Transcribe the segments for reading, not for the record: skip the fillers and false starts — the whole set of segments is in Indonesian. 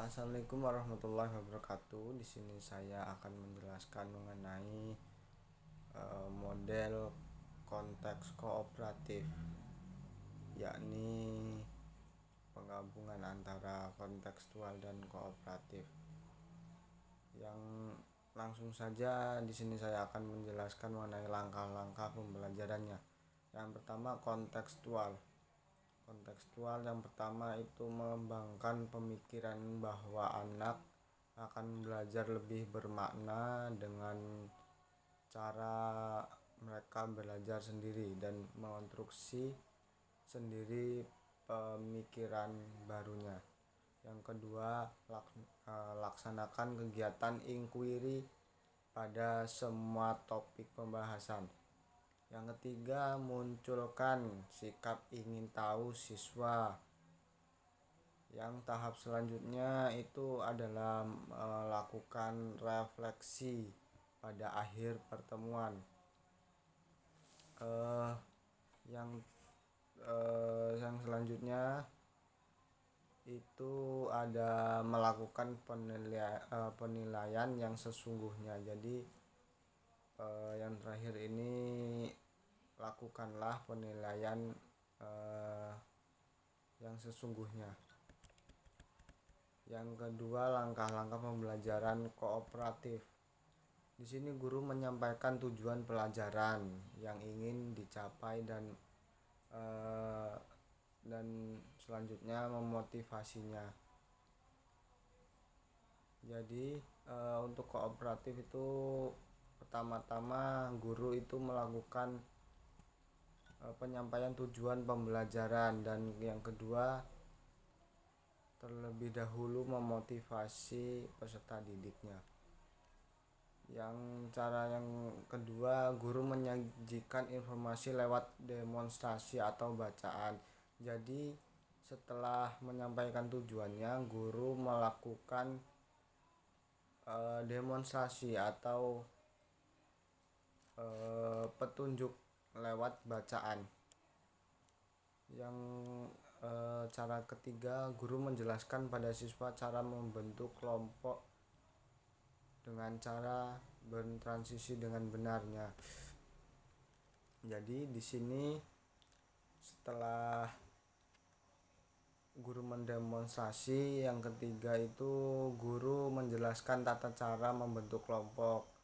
Assalamualaikum warahmatullahi wabarakatuh. Di sini saya akan menjelaskan mengenai model konteks kooperatif, yakni penggabungan antara kontekstual dan kooperatif. Yang langsung saja di sini saya akan menjelaskan mengenai langkah-langkah pembelajarannya. Yang pertama, kontekstual. Kontekstual yang pertama itu mengembangkan pemikiran bahwa anak akan belajar lebih bermakna dengan cara mereka belajar sendiri dan mengonstruksi sendiri pemikiran barunya. Yang kedua, laksanakan kegiatan inquiry pada semua topik pembahasan. Yang ketiga, munculkan sikap ingin tahu siswa. Yang tahap selanjutnya itu adalah melakukan refleksi pada akhir pertemuan. Yang selanjutnya itu ada melakukan penilaian yang sesungguhnya. Jadi yang terakhir ini lakukanlah penilaian yang sesungguhnya. Yang kedua, langkah-langkah pembelajaran kooperatif. Di sini guru menyampaikan tujuan pelajaran yang ingin dicapai dan selanjutnya memotivasinya. Jadi untuk kooperatif itu pertama-tama guru itu melakukan penyampaian tujuan pembelajaran, dan yang kedua terlebih dahulu memotivasi peserta didiknya. Cara yang kedua, guru menyajikan informasi lewat demonstrasi atau bacaan. Jadi setelah menyampaikan tujuannya, guru melakukan demonstrasi atau petunjuk lewat bacaan. Yang cara ketiga, guru menjelaskan pada siswa cara membentuk kelompok dengan cara bertransisi dengan benarnya. Jadi di sini setelah guru mendemonstrasi, yang ketiga itu guru menjelaskan tata cara membentuk kelompok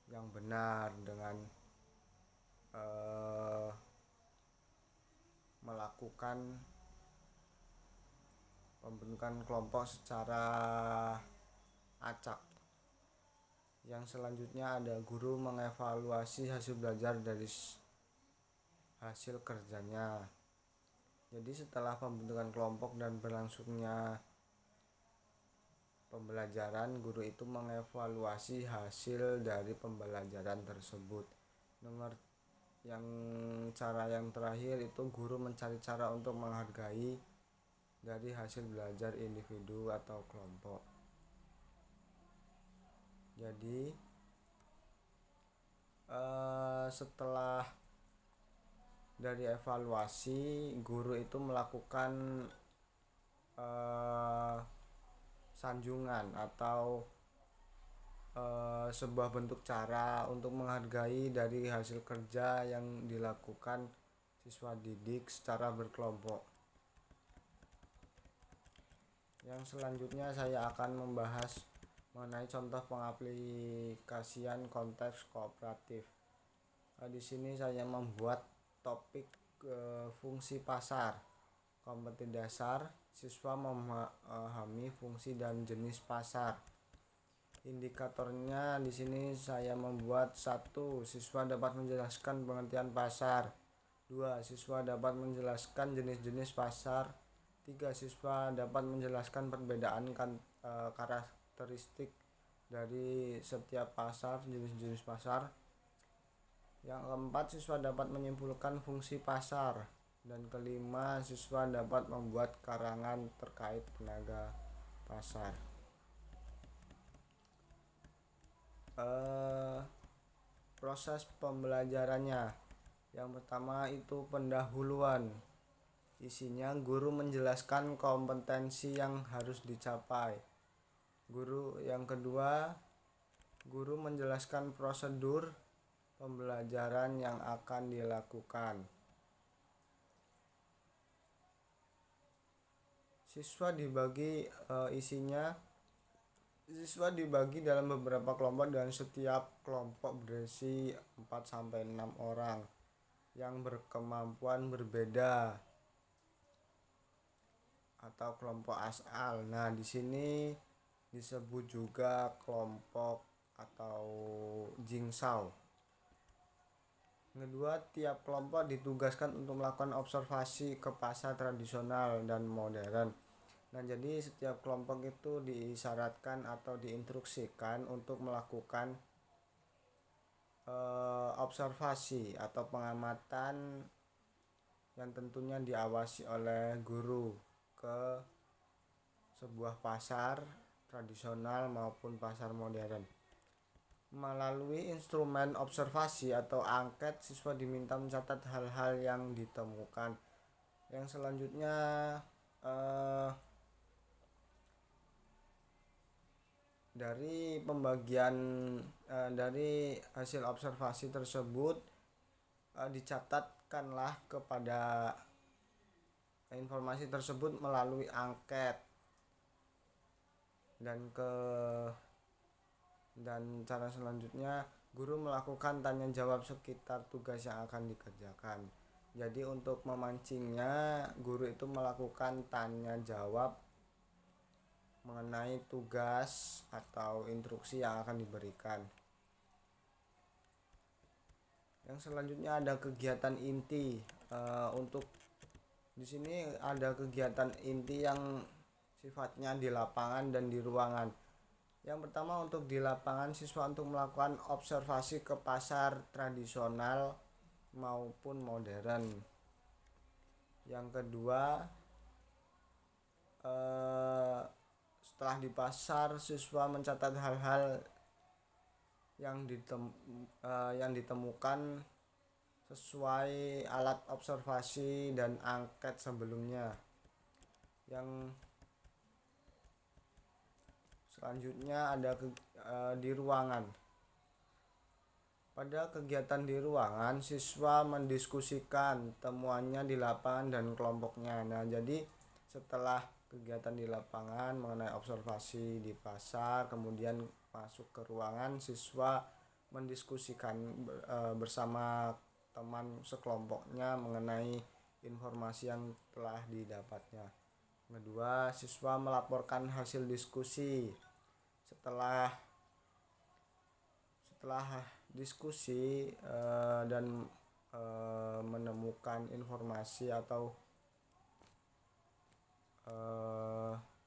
yang benar dengan melakukan pembentukan kelompok secara acak. Yang selanjutnya ada guru mengevaluasi hasil belajar dari hasil kerjanya. Jadi setelah pembentukan kelompok dan berlangsungnya pembelajaran, guru itu mengevaluasi hasil dari pembelajaran tersebut. Cara yang terakhir itu guru mencari cara untuk menghargai dari hasil belajar individu atau kelompok. Jadi setelah dari evaluasi, guru itu melakukan sanjungan atau sebuah bentuk cara untuk menghargai dari hasil kerja yang dilakukan siswa didik secara berkelompok. Yang selanjutnya saya akan membahas mengenai contoh pengaplikasian konteks kooperatif. Di sini saya membuat topik fungsi pasar. Kompetensi dasar, siswa memahami fungsi dan jenis pasar. Indikatornya di sini saya membuat 1. Siswa dapat menjelaskan pengertian pasar. 2. Siswa dapat menjelaskan jenis-jenis pasar. 3. Siswa dapat menjelaskan perbedaan karakteristik dari setiap pasar, jenis-jenis pasar. Yang keempat, siswa dapat menyimpulkan fungsi pasar. Dan kelima, siswa dapat membuat karangan terkait tenaga pasar. Proses pembelajarannya. Yang pertama itu pendahuluan. Isinya guru menjelaskan kompetensi yang harus dicapai. Yang kedua, guru menjelaskan prosedur pembelajaran yang akan dilakukan. Siswa dibagi dalam beberapa kelompok dan setiap kelompok berisi 4 sampai 6 orang yang berkemampuan berbeda atau kelompok asal. Nah, di sini disebut juga kelompok atau jingsau. Kedua, tiap kelompok ditugaskan untuk melakukan observasi ke pasar tradisional dan modern. Nah, jadi setiap kelompok itu disyaratkan atau diinstruksikan untuk melakukan observasi atau pengamatan yang tentunya diawasi oleh guru ke sebuah pasar tradisional maupun pasar modern. Melalui instrumen observasi atau angket, siswa diminta mencatat hal-hal yang ditemukan. Yang selanjutnya dari hasil observasi tersebut dicatatkanlah kepada informasi tersebut melalui angket dan cara selanjutnya guru melakukan tanya jawab sekitar tugas yang akan dikerjakan. Jadi untuk memancingnya, guru itu melakukan tanya jawab mengenai tugas atau instruksi yang akan diberikan. Yang selanjutnya ada kegiatan inti. Untuk di sini ada kegiatan inti yang sifatnya di lapangan dan di ruangan. Yang pertama, untuk di lapangan, siswa untuk melakukan observasi ke pasar tradisional maupun modern. Yang kedua, setelah di pasar, siswa mencatat hal-hal yang ditemukan sesuai alat observasi dan angket sebelumnya. Yang selanjutnya ada di ruangan. Pada kegiatan di ruangan, siswa mendiskusikan temuannya di lapangan dan kelompoknya. Nah, jadi setelah kegiatan di lapangan mengenai observasi di pasar, kemudian masuk ke ruangan, siswa mendiskusikan bersama teman sekelompoknya mengenai informasi yang telah didapatnya. Kedua, siswa melaporkan hasil diskusi. Setelah diskusi dan menemukan informasi atau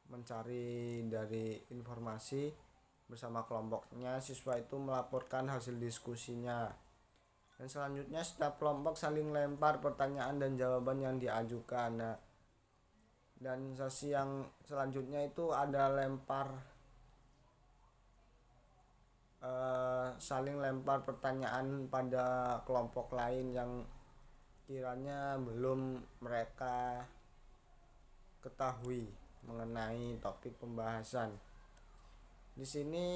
mencari dari informasi bersama kelompoknya, siswa itu melaporkan hasil diskusinya. Dan selanjutnya setiap kelompok saling lempar pertanyaan dan jawaban yang diajukan. Nah, dan sesi yang selanjutnya itu ada saling lempar pertanyaan pada kelompok lain yang kiranya belum mereka ketahui mengenai topik pembahasan. Di sini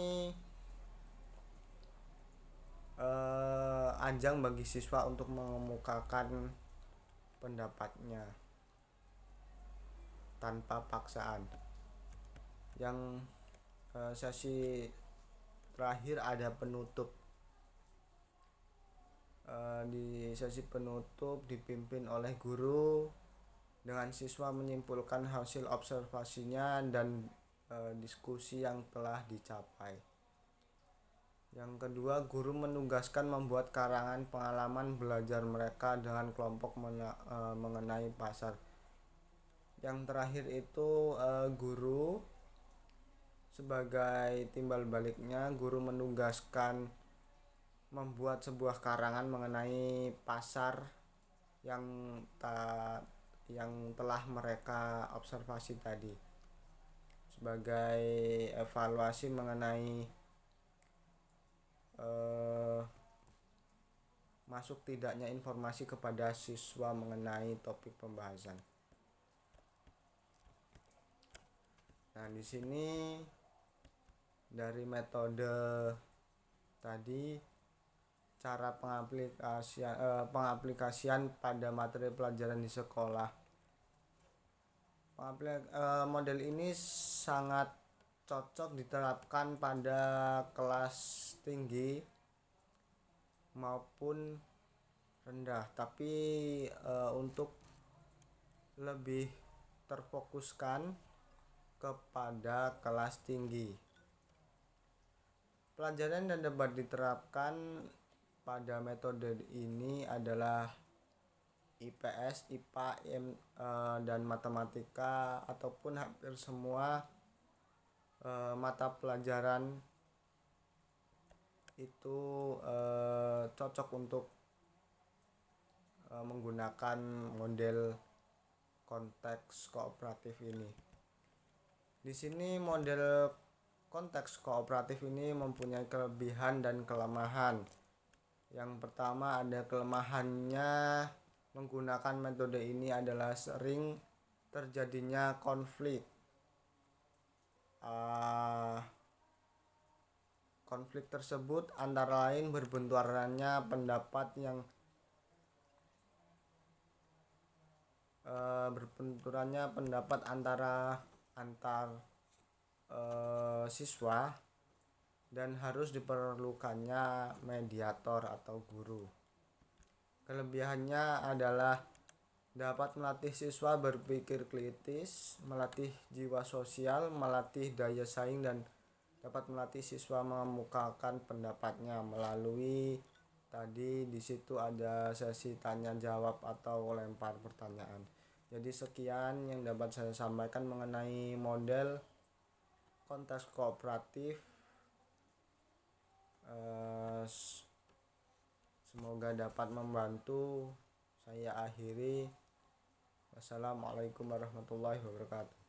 ajang bagi siswa untuk mengemukakan pendapatnya tanpa paksaan. Yang sesi terakhir ada penutup. Di sesi penutup dipimpin oleh guru dengan siswa menyimpulkan hasil observasinya dan diskusi yang telah dicapai. Yang kedua, guru menugaskan membuat karangan pengalaman belajar mereka dengan kelompok mengenai pasar. Yang terakhir itu guru sebagai timbal baliknya, guru menugaskan membuat sebuah karangan mengenai pasar yang telah mereka observasi tadi, sebagai evaluasi mengenai masuk tidaknya informasi kepada siswa mengenai topik pembahasan. Nah, di sini dari metode tadi cara pengaplikasian pada materi pelajaran di sekolah. Model ini sangat cocok diterapkan pada kelas tinggi maupun rendah, tapi untuk lebih terfokuskan kepada kelas tinggi. Pelajaran dan debat diterapkan pada metode ini adalah IPS, IPA, dan matematika, ataupun hampir semua mata pelajaran itu cocok untuk menggunakan model konteks kooperatif ini. Di sini model konteks kooperatif ini mempunyai kelebihan dan kelemahan. Yang pertama, ada kelemahannya menggunakan metode ini adalah sering terjadinya konflik. Konflik tersebut antara lain berbenturannya pendapat antar siswa, dan harus diperlukannya mediator atau guru. Kelebihannya adalah dapat melatih siswa berpikir kritis, melatih jiwa sosial, melatih daya saing, dan dapat melatih siswa mengemukakan pendapatnya melalui tadi di situ ada sesi tanya jawab atau lempar pertanyaan. Jadi sekian yang dapat saya sampaikan mengenai model konteks kooperatif. Semoga dapat membantu. Saya akhiri. Wassalamualaikum warahmatullahi wabarakatuh.